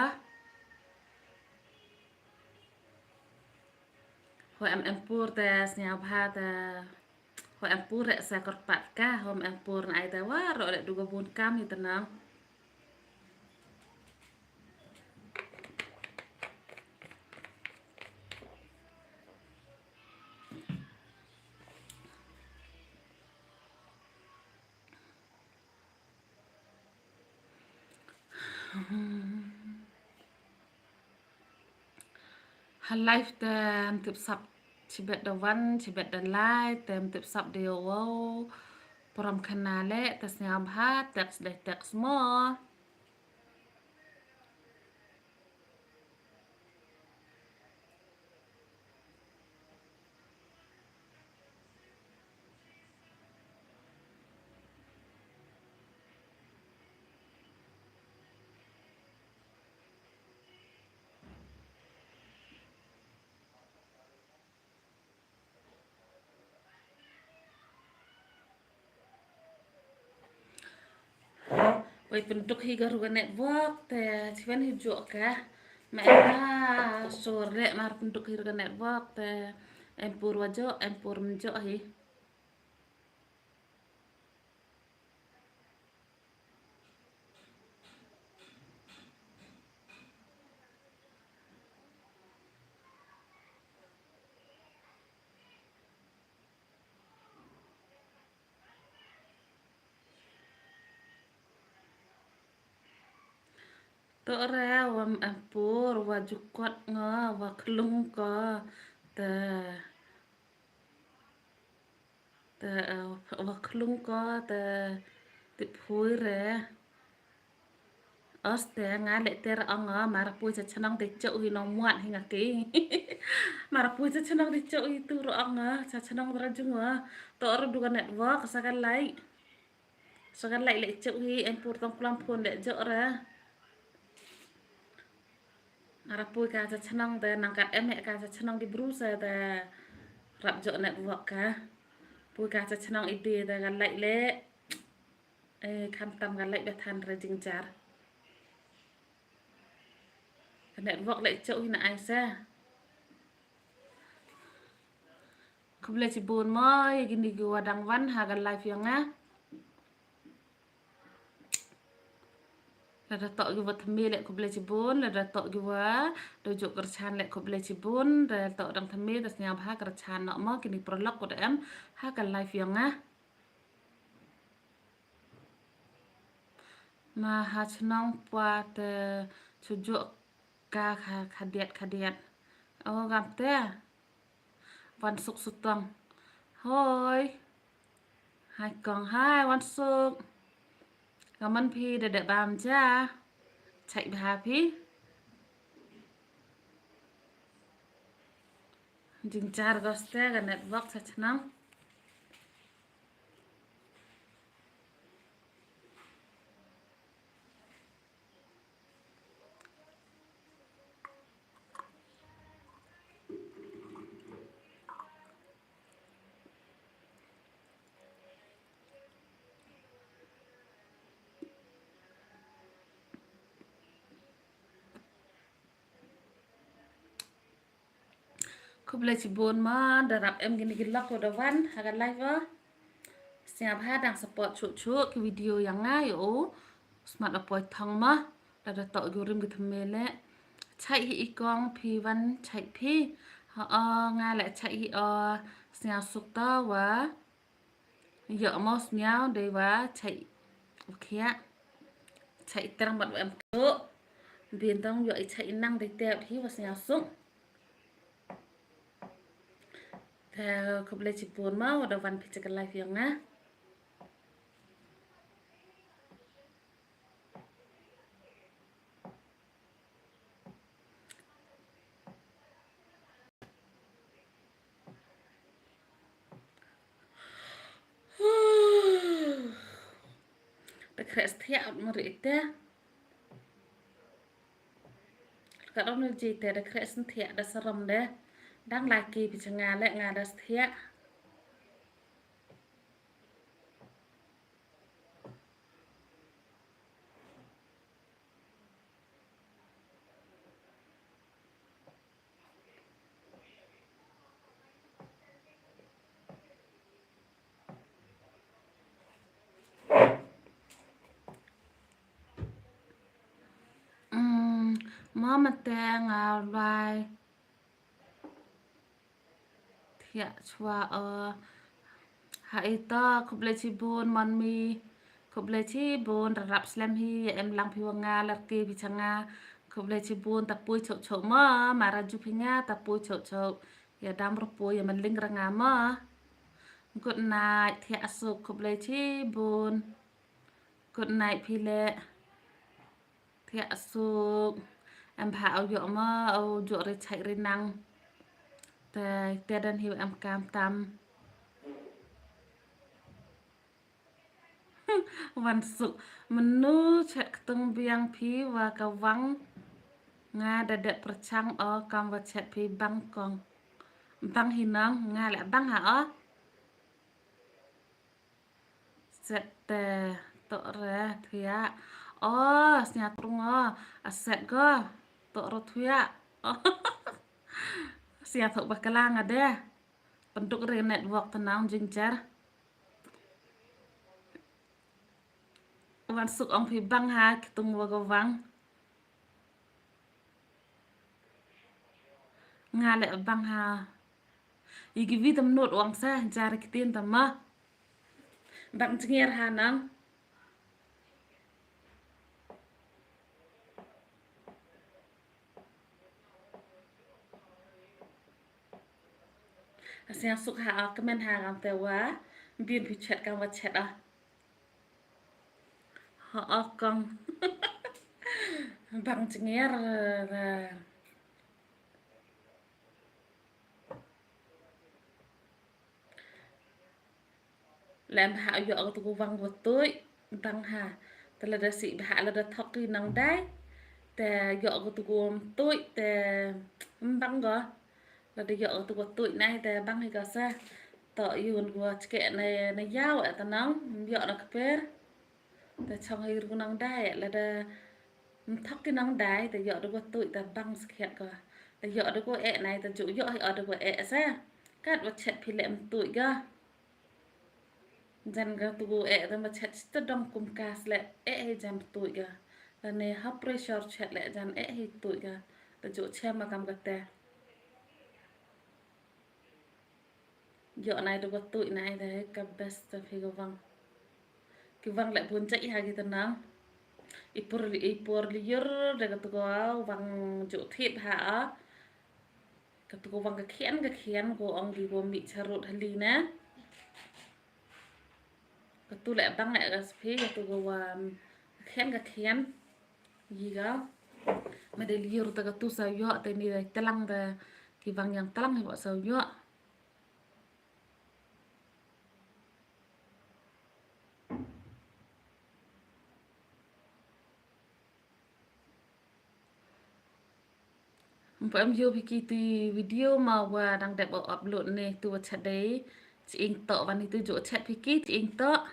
ho em pur te snap ha te ho em pur re sa kor pat ka hom em pur na ai te wa ro le du go bun kam hi tenang hal life tem tip sap chibet da wan chibet da lai tem tip sap dio wo pram kanale tas nyam ha tax de tax mo wai penduk hi garu ga network te chiven hi jo ka ma ena sore mar penduk hi ga network te empur wajo empur menjo hi to ra wam empur wajukot nga wa klung ko te te wa klung ko te tip hui re os te nga le ter anga mar pu cha chanang te chau hi nong muat hi nga ki mar pu cha chanang te chau hi tu ro anga cha chanang ra jungwa to ro du ga network sakan lai le chau hi empur tong plam phun de jo ra arapu ka cha chanang te nangkat em ka cha chanang di brusa te rap jo network ka pu ka cha chanang ide te kan lai le kham tam kan lai be than ra jing jar network lại chậu hi na ai sa không lẽ chỉ buồn môi gini gua dang wan hagan live yang á là tọ gua thami lại không lẽ chỉ buồn là tọ gua dojo kerchan lại không lẽ chỉ buồn là tọ dang thami tas nyam ha kerchan nọ mo gini prolog của em hagan live yang á mà ha chnong pa te chujo ka khadiat gam teวันศุกร์สุดตังเฮ้ยหายกองหายวันศุกร์กับมันพี่เด็ดบามจ้าใช่บาพี่จริงจาร์ก็สเต็กันเน็ตวักชัดนังคุบเลยจิบุนมาดารับเอ็มกินกินลักตัวเดวันหากันไลฟ์วะเสียบหาดังสปอร์ตชุดคือวิดีโอยังง่ายโอ้สมาร์ทอัพพอยทางมาแล้วจะต่ออยู่ริมกิทำเมล่ใช้อีกองพีวันใช้พี่ง่ายแหละใช้เสียสุกต่อวะเยอะมอสเนี้ยเดี๋ยววะใช้โอเคใช้ตรังบัดเอ็มโตเบียนต้องอยู่ใช้นั่งได้เตะที่ว่าเสียสุกแต่เขาเลยจิปูนมาว่าเดี๋ยววันพิจารณาไลฟ์ยังนะ Kristia merita kalau nujit ada Kristia ada serem deh dang lagi bisa ngalek ngada setia mama teng albai thia chwa hai ta kuble cibun man mi kuble cibun rap slam hi em lang pi wanga larki bi changa kuble cibun tapui chok chok ma maraju pinga tapui chok chok ya dam ropo ya manling ranga ma good night thia asuk kuble cibun good night pile thia asuk em phá ao dọ mà ao dọ rồi chạy rồi năngแต่ดันหิวem cam tam วันศุกร์มนุษย์เช็คตึงเบียงพีว่ากะวังงาเด็ดประชังกำว่าเช็คพีบังกองบังหินังงาแหละบังหาเสร็จแต่ตัวแรกเทียเสียตรงเสร็จก็ตัวรถเทียเสียถูกบักกะลางเด้เป็นตุกเรียนเน็ตวอร์กตะนาวจิงเจอวันศุกร์องพีบังหาตุงวัวกวังงาแหละบังหาอีกวิตำนวดวังซะจาริกเตียนตำมะบังจงเงียร์หานังเสียสุขหาก็มันหากันแต่ว่าบินพิเศษกันว่าเช็ดกอง bằng chữ nghe là làm hạ dọ tụ văng vào tối tăng hà tức là đã sĩ hạ là đã thọc đi nắng đáyแต่dọ tụ tốiแต่băng gõ là để dọ tụ tối nàyแต่băng hay cả xaต่อยืนกว่าแกะในยาวอ่ะตอนนั้นยอดนักเพรแต่ช่องให้รู้นังได้แล้วได้ทักที่นังได้แต่ยอดด้วยตุยแต่บังสเก็ตก็แต่ยอดด้วยแอะในแต่จุยอดให้อดด้วยแอะซะกัดว่าเช็ดพิเลมตุยก็จันก็ตัวแอะแต่มาเช็ดจะดองกุมกาสแหละแอะให้จันตุยก็แล้วในฮับเพรสเชอร์เช็ดแหละจันแอะให้ตุยก็แต่จุเชื่อมากำกับแต่ยอดในด้วยตุยในแต่กับเบสต์ฟิกวังki vang lại buồn chạy hai cái tấn năng ipur liur để cái tụi vang chỗ thịt hả cái tụi vang cái khiên của ông đi của mỹ cha rốt hali nè cái tụi lại băng lại cái phía cái tụi cái khiên gì đó mà để liur cái tụi sao dọ tên đi telang về ki vang yang telang thì bọn sao dọ em vô cái video mà và đang đẹp ở upload này từ chat đấy chị in tọ và này từ chỗ chat cái chị in tọ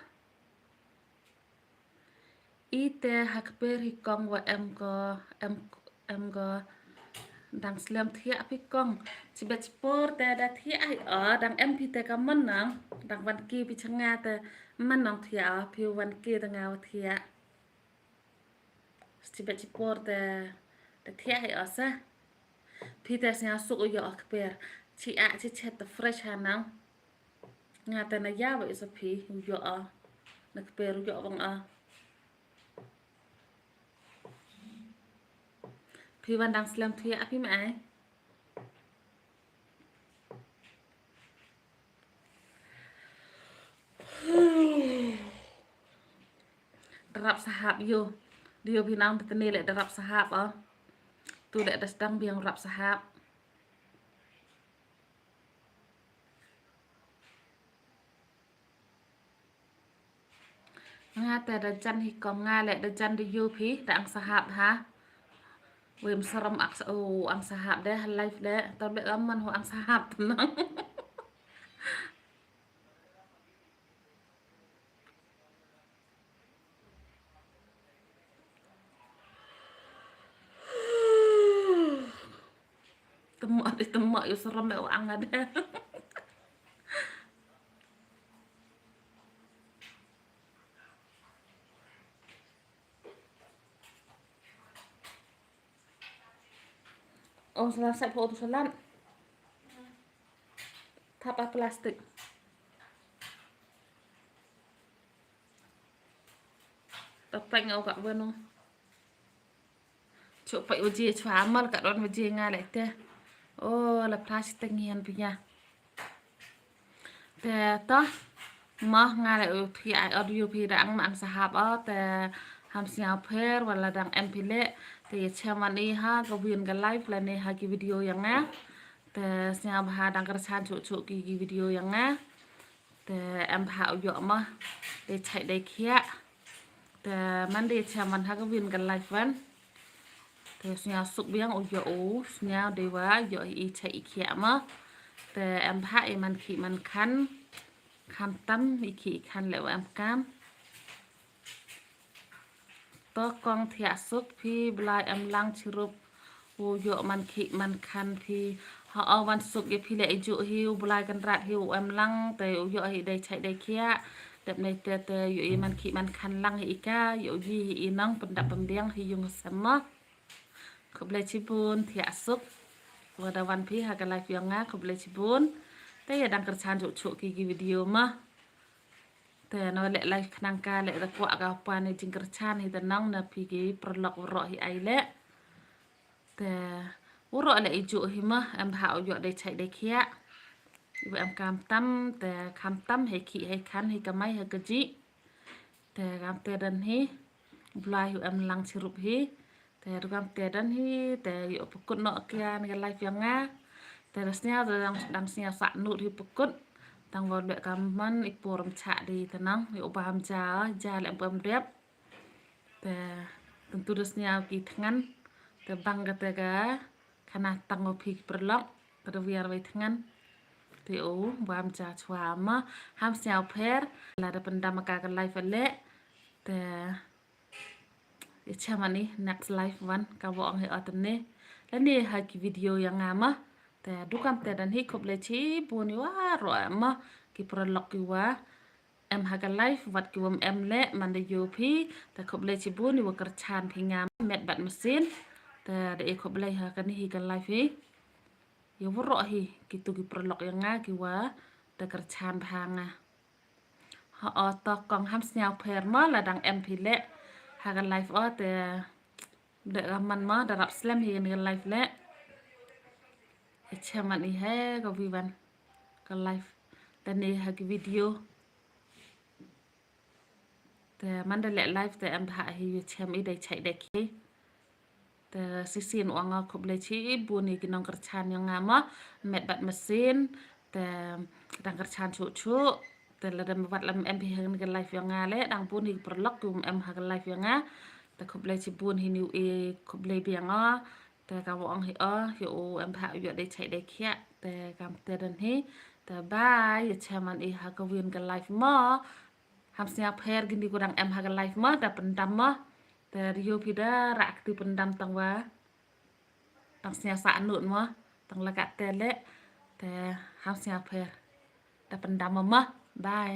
ite hakper hi kong và em có đang slam thia pi kong chị bet sport đã thia ai ở đang em pi te kam man nang đang van ki pi changa te man nang thia pi van ki đang ngao thia chị bet sport đã thia ai ở sa Peter sen suk yo akper chị chat the fresh hanang ngata na ya ba isa pi yo nakper yo bang pi van dang slam thia pi mai darap sahab yo dia pinang petani lek darap sahab tu lek dah sedang biang rap sahab แต่เดจันฮิกองงาและเดจันดิยูพีแต่อังสหับฮะเวมสรมอักษโออังสหับได้ฮันไลฟ์ได้ตอนเบ็ดมันหัวอังสหับนังตมะอยู่สรมแบบอังada oh selesai foto selan tapa plastik tapi ngau kak beno coba uji amal kak don uji ngalek teh oh la plastik ngian punya teh toh mah ngalek uji audio pirang mang sahab teh ham siap per wala dang empile teh chamani ha ko vien ga live la ne ha ki video yang na teh siap ha dang kersan cuk ki video yang na teh em ha uyo mah để chạy đây kia teh man để chaman ha ko vien ga live van teh siap suk biang uyo siap dewa yo i chạy kia mah teh em ha man ki man kan kham tam i ki kan le em camตัวกองเทียสุกพี่บลายอำลังชิรุปโวโยมันขิมันคันพี่เขาเอาวันสุกยพี่เลยจุหิวบลายกันรัดหิวอำลังแต่โยหิได้ใช้ได้เคียแบบในแต่อยู่มันขิมันคันลังหิกาอยู่ยี่หิน้องเป็นดับเป็นเดียงหิยุงสมะขบเลยชิบุนเทียสุกวันพี่หากันไลฟ์ยังงะขบเลยชิบุนแต่อย่าดังกระชานจุกี่วิดีโอมะแต่นอเละไลฟ์นังกาเละตะกวะกาปานในจิงกระชานให้ตะน้องนะพี่กีประหลอกวรอให้ไอเละแต่วรอเละจุหิมะแอมหาอยู่ได้ใช้ได้เคียอยู่แอมกามตั้มแต่คำตั้มให้ขี้ให้คันให้กระไม้ให้กระจิแต่กามเตดันฮีบลายอยู่แอมลังชิรุปฮีแต่กามเตดันฮีแต่อยู่ปกุดเนาะเกียในไลฟ์ยังงะแต่rasanyaดังเสียสักนุดที่ปกุดtang wal bek kaman ipurum cak di tenang di ubaham ja lek bam dep te tentu desnya ki tengan te bang kataga kana tang opi perlok te wiar wai tengan te ubaham ja chwama ham siao per la da pendam ka live le te chamani next live one ka wong he atne la ni ha ki video yang ngamaแต่ดูคำแต่ดันที่ครบเลยชีปูนี่ว่าร่อยมะกิปรล็อกกิว่าเอ็มหากันไลฟ์วัดกิวเอ็มเละมันได้ยูพีแต่ครบเลยชีปูนี่ว่ากระชานพิงามเม็ดบัดมาซินแต่เด็กครบเลยหากันนี่กันไลฟ์ฮีอยู่ว่ารอฮีกิตุกิปรล็อกยังง่ายกิว่าแต่กระชานพังอ่ะฮะต่อกองห้ามเสียงเพลมาละดังเอ็มพีเละหากันไลฟ์แต่เด็กมันมาได้รับสแลมฮีกันไลฟ์เละChaman ni hai ko vivan ko live dan ni ha videoแต่มันได้แหละไลฟ์แต่แอมถ่ายให้แชมป์อีได้ใช้ได้คีแต่ซีนวังครบเลยชีบุญกินน้องกระชานยังงามะเม็ดบัดมาซีนแต่ดังกระชานชุแต่ละเดิมวัดลำเอ็มพีเฮกันไลฟ์ยังงาและดังบุญอีปรล็อกกุมเอ็มหากันไลฟ์ยังงาแต่ครบเลยชีบุญให้นิวเอครบเลยเบียงแต่กาวองเฮอยู่เอ็มพาอยู่ได้ใช้ได้แค่แต่กำเตือนให้แต่บ้าอย่าแชร์มันหากวินกันไลฟ์มั้งทำเสียงเพลกินดีกว่าดังเอ็มหากันไลฟ์มั้งแต่เป็นดำมั้งแต่ริโอพิดารักที่เป็นดำตั้งว่าตั้งเสียงสารหนุนมั้งตั้งละกัดแต่เละแต่ทำเสียงเพลแต่เป็นดำมั้งบาย